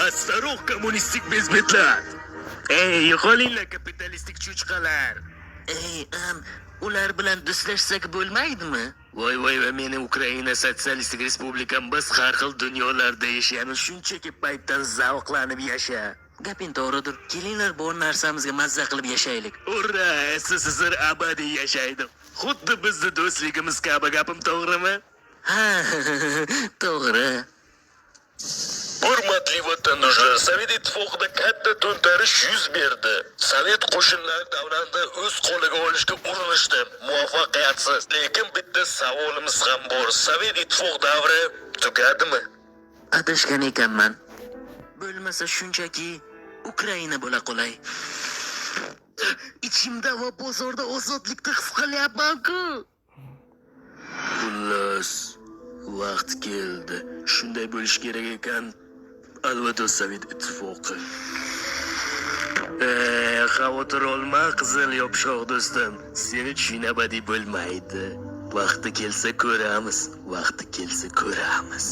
Astarok kommunistik bezbetlar. Ey, yo'qolinglar kapitalistik cho'chqalar. Ey, ular bilan do'stlashsak bo'lmaydimi? Voy, meni Ukraina sotsialistik respublikam biz har xil dunyolarda yashaymiz, shunchaki paytdan zavqlanib yasha. Gaping to'g'ridir. Kelinglar bor narsamizga mazza qilib yashaylik. Ura, SSSR abadiy yashaydi. Xuddi bizni do'stligimiz kabi, gapim to'g'rimi? Ha, to'g'ri. Hurmatli vatandoshlar, Sovet Ittifoqida katta to'ntarish yuz berdi. Sovet qo'shinlari davlatni o'z qo'liga olishga urinishdi. Muvaffaqiyatsiz. Lekin bitta savolimiz ham bor. Sovet Ittifoq davri tugadimi? Adashgan ekanman. Bo'lmasa shunchaki Ukraina bo'la qolay. Ichimda va bozorda ozodlikni his qilyapman-ku. Xullas, vaqt keldi. Shunday bo'lish kerak ekan. Albatta Sovet Ittifoqi. Xavotir olma, qizil yopshoq do'stim. Seni tushun abadiy bo'lmaydi. Vaqti kelsa ko'ramiz. Vaqti kelsa ko'ramiz.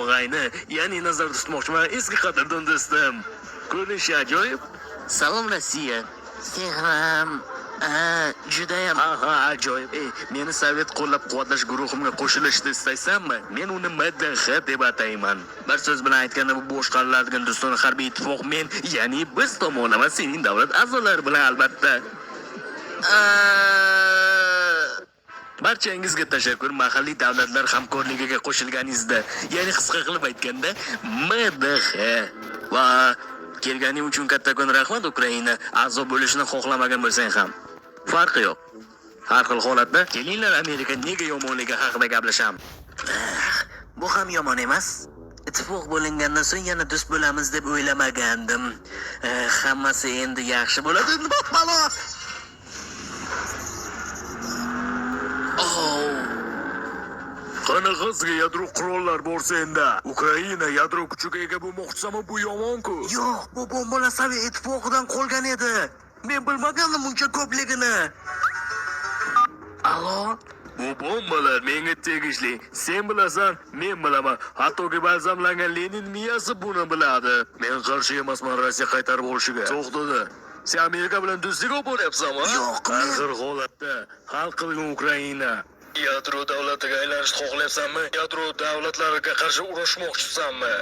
O'g'ayni, ya'ni nazarda tutmoqchiman, eski qadrdon do'stim. Ko'rinishi ajoyib. Salom Rossiya. Sen ham judayam ajoyib. Meni Sovet qo'llab-quvvatlash guruhimga qo'shilishni istaysanmi? Men uni MDH deb atayman. Bir so'z bilan aytganda bu boshqariladigan Do'stona harbiy ittifoq men, ya'ni biz tomonlama sening davlat a'zolari bilan albatta. Barchangizga tashakkur, mahalliy davlatlar hamkorligiga qo'shilganingizda, ya'ni qisqa qilib aytganda MDH. Va kelganing uchun kattakon rahmat. Ukraina a'zo bo'lishni xohlamagan bo'lsang ham farqi yo'q. Har xil holatda kelinglar Amerika nega yomonligi haqida gaplashamiz. Bu ham yomon emas. Ittifoq bo'lingandan so'ng yana do'st bo'lamiz deb o'ylamagandim. Hammasi endi yaxshi bo'ladi. Balo. Qanaqasiga yadro qurollar bor senda? Ukraina yadro kuchiga ega bo'lmoqchisami, bu yomon-ku. Yo'q, bu bombalar Sovet Ittifoqidan qolgan edi. Men bilmagandim buncha ko'pligini. Alo? Bu bombalar menga tegishli. Sen bilasan, men bilaman. Hattoki balzamlangan Lenin miyasi buni biladi. Men qarshi emasman Rossiya qaytarib olishiga. To'xtadi. Sen Amerika bilan do'stlik olib bo'lyapsanmi? Yo'q, men har holatda hal qilgan Ukraina. Yadro davlatiga aylanishni xohlayapsanmi? Yadro davlatlariga qarshi urushmoqchisanmi?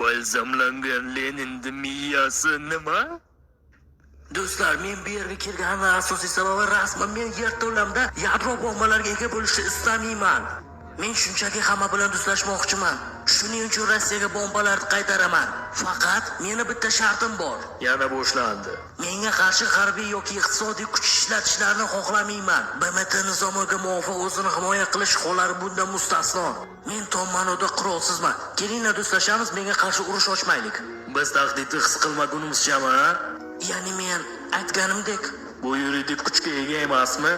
Balzamlangan Leninning miyasi nima? Do'stlar, men bu yerga kelganim asosiy sababi rasman men yerto'lamda yadro bombalariga ega bo'lishni istamayman. Men shunchaki hamma bilan do'stlashmoqchiman. Shuning uchun Rossiyaga bombalarni qaytaraman. Faqat meni bitta shartim bor. Yana boshlandi. Menga qarshi harbiy yoki iqtisodiy kuch ishlatishlarini xohlamayman. BMT nizomiga muvofiq o'zini himoya qilish hollari bundan mustasno. Men tom ma'noda qurolsizman. Kelinglar do'stlashamiz, menga qarshi urush ochmaylik. Biz tahdidni his qilmagunimizchami? Ya'ni men aytganimdek, bu yuridik kuchga ega emasmi?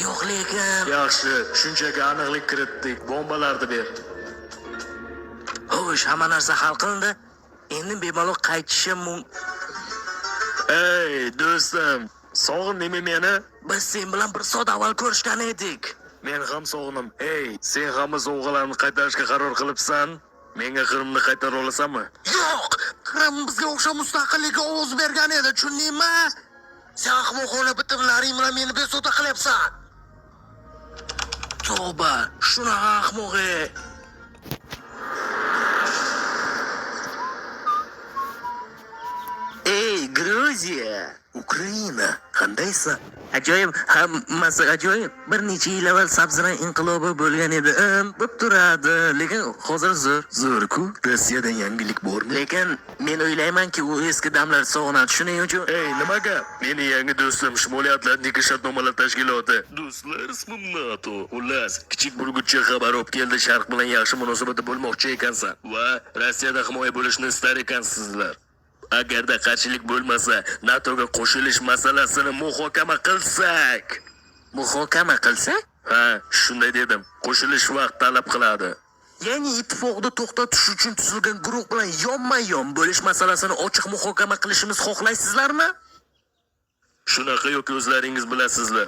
Yo'q, lekin yaxshi, shunchaki aniqlik kiritdik. Bombalarni ber. Xo'sh, hamma narsa hal qilindi. Endi bemalol qaytishim mumkin. Ey, do'stim, sog'indingmi meni? Biz sen bilan bir soat avval ko'rishgan edik. Men ham sog'indim. Ey, sen hamma sovg'alarni qaytarishga qaror qilibsan? Menga Qrimni qaytara olasanmi? Yo'q, Qrim bizga o'xshab mustaqillikka ovoz bergan edi, tushundingmi? Sen ahmoqona bitimlaring bilan meni bezovta qilyapsan. Tavba, shunaqa ahmoq-e. Ey, Gruziya, Ukraina, qandaysan? Ajoyib, hammasi ajoyib. Bir necha yil avval sabzirang inqilobi bo'lgan edi. Bo'p turadi, lekin hozir zo'r-ku. Rossiyadan yangilik bormi? Lekin men o'ylaymanki, u eski damlar sog'inadi. Shuning uchun, ey, nimaga? Meni yangi do'stim Shimoliy Atlantik shartnomalar tashkiloti. Do'stlar ismim NATO. Xullas, kichik burgutchi xabar olib keldi. Sharq bilan yaxshi munosabatda bo'lmoqchi ekansan va Rossiyada himoya bo'lishni istar ekansizlar. Agarda qarshilik bo'lmasa, NATOga qo'shilish masalasini muhokama qilsak. Muhokama qilsak? Ha, shunday dedim. Qo'shilish vaqt talab qiladi. Ya'ni ittifoqni to'xtatish uchun tuzilgan guruh bilan yonma-yon bo'lish masalasini ochiq muhokama qilishimiz xohlaysizlarmi? Shunaqa yoki o'zlaringiz bilasizlar.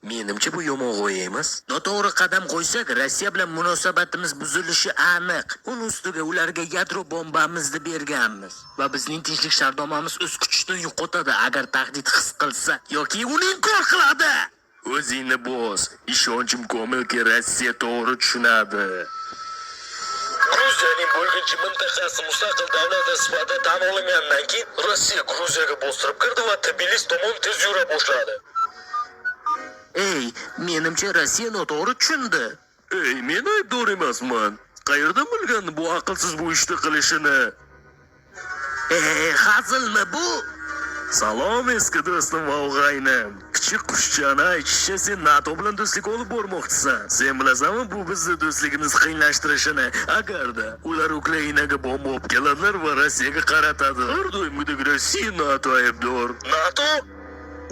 Menimcha bu yomon g'oya emas. Noto'g'ri qadam qo'ysak, Rossiya bilan munosabatimiz buzilishi aniq. Uning ustiga ularga yadro bombamizni berganmiz va bizning tinchlik shartnomamiz o'z kuchini yo'qotadi agar tahdid his qilsa yoki uni inkor qiladi. O'zingni bo'z. Ishonchim komilki Rossiya to'g'ri tushunadi. Gruziyaning bo'lginchi mintaqasi mustaqil davlat sifatida tan olingandan keyin Rossiya Gruziyaga bostirib kirdi va Tbilisi tomon tez yura boshladi. Menimcha Rossiya noto'g'ri tushundi. Men aybdor emasman. Qayerdan bilgan bu aqlsiz bu ishni qilishini? Hazilmi bu? Salom eski do'stim va o'g'aynim. Kichik qushchani aytishicha sen NATO bilan do'stlik olib bormoqchisan. Sen bilasanmi bu bizni do'stligimiz qiyinlashtirishini? Agarda ular Ukrainaga bomba olib keladilar va Rossiyaga qaratadi. Har doimgidek Rossiya NATO aybdor. NATO?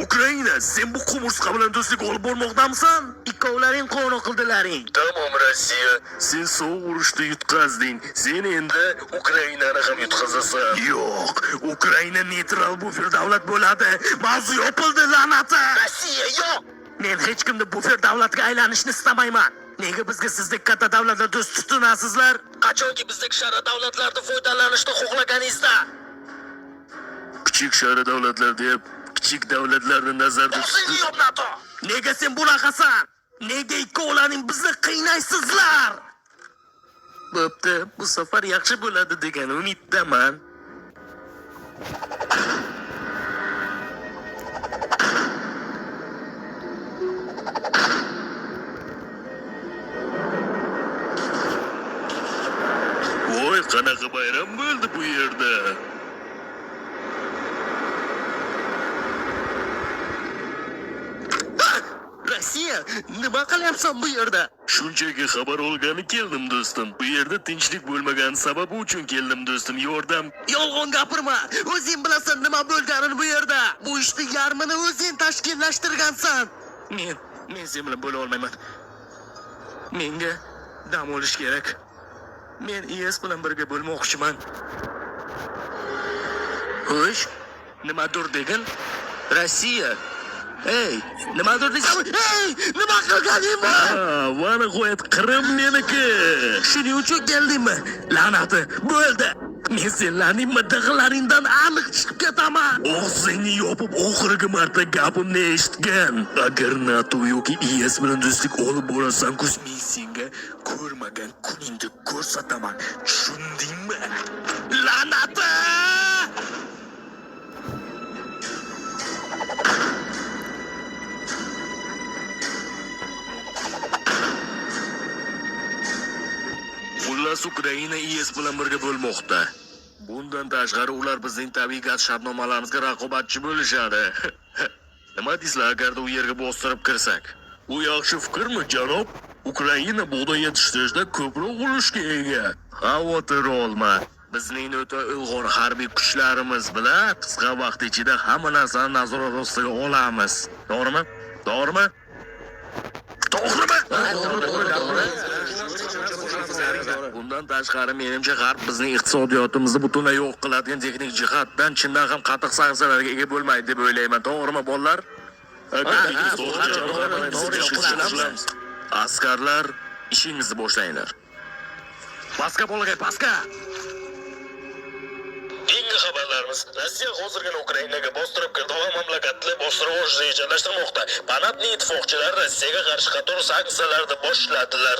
Ukraina, sen bu qumursqa bilan do'stlik olib bormoqdamisan? Ikkovlaring qo'ng'iroq qildilaring. Tamom Rossiya, sen sovuq urushda yutqazding. Sen endi Ukrainani ham yutqazasan. Yo'q, Ukraina neytral bufer davlat bo'ladi. Mavzu yopildi la'nati. Rossiya yo'q. Men hech kimni bufer davlatga aylanishni istamayman. Nega bizga sizdek katta davlatlar do'st tutunasizlar? Qachonki bizdek shara davlatlardan foydalanishni xohlaganingizda. Kichik shara davlatlar deb kichik davlatlarni nazarda tutib. Nega sen bunaqasan? Nega ikkovlaring bizni qiynaysizlar? Bo'pti, bu safar yaxshi bo'ladi degan umiddaman. Voy, qanaqa bayram bo'ldi bu yerda. Rossiya, nima qilyapsan bu yerda? Shunchaki xabar olgani keldim do'stim. Bu yerda tinchlik bo'lmagani sababi uchun keldim do'stim. Yordam. Yolg'on gapirma. O'zing bilasan nima bo'lganini bu yerda. Bu ishni yarmini o'zing tashkillashtirgansan. Men sen bilan bo'la olmayman. Menga dam olish kerak. Men IS bilan birga bo'lmoqchiman. Xo'sh, nimadir degin? Rossiya. Nimadir deysan? Nima qilganingmi? Vani qo'yat, Qrim meniki. Shuning uchun keldingmi? La'nati, bo'ldi. Men senlarning midag'laringdan aniq chiqib ketaman. Og'zingni yopib oxirgi marta gapimni eshitgan. Agar NATO yoki IS bilan do'stlik olib borasan-ku, men senga ko'rmagan kuningni ko'rsataman. Tushundingmi? La'nati! Xullas Ukraina IS bilan birga bo'lmoqda. Bundan tashqari ular bizning tabiiy gaz shartnomalarimizga raqobatchi bo'lishadi. Nima deysizlar agarda u yerga bostirib kirsak? Bu yaxshi fikrmi, janob? Ukraina bug'doy yetishtirishda ko'proq ulushga ega. Xavotir olma. Bizning o'ta ilg'or harbiy kuchlarimiz bilan qisqa vaqt ichida hamma narsani nazorat ostiga olamiz. To'g'rimi? To'g'rimi? Bundan tashqari menimcha g'arb bizning iqtisodiyotimizni butunlay yo'q qiladigan texnik jihatdan chindan ham qattiq sanksiyalarga ega bo'lmaydi deb o'ylayman. To'g'rimi, bolalar? Askarlar, ishingizni boshlanglar. Paska bo'lgay, paska. Keyingi xabarlarimiz: Rossiya hozirgina Ukrainaga bostirib kirdi va mamlakatni bostirib olishni rejalashtirmoqda. Panapning ittifoqchilari Rossiyaga qarshi qator sanksiyalarni boshladilar.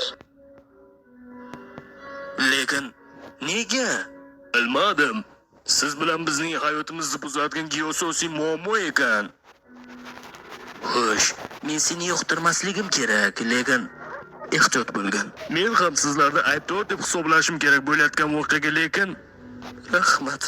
Lekin nega? Bilmadim. Siz bilan bizning hayotimizni buzadigan geosiyosiy muammo ekan. Xo'sh, men seni yoqtirmasligim kerak, lekin ehtiyot bo'lgin. Men ham sizlarni aybdor deb hisoblashim kerak bo'layotgan voqeaga, lekin rahmat.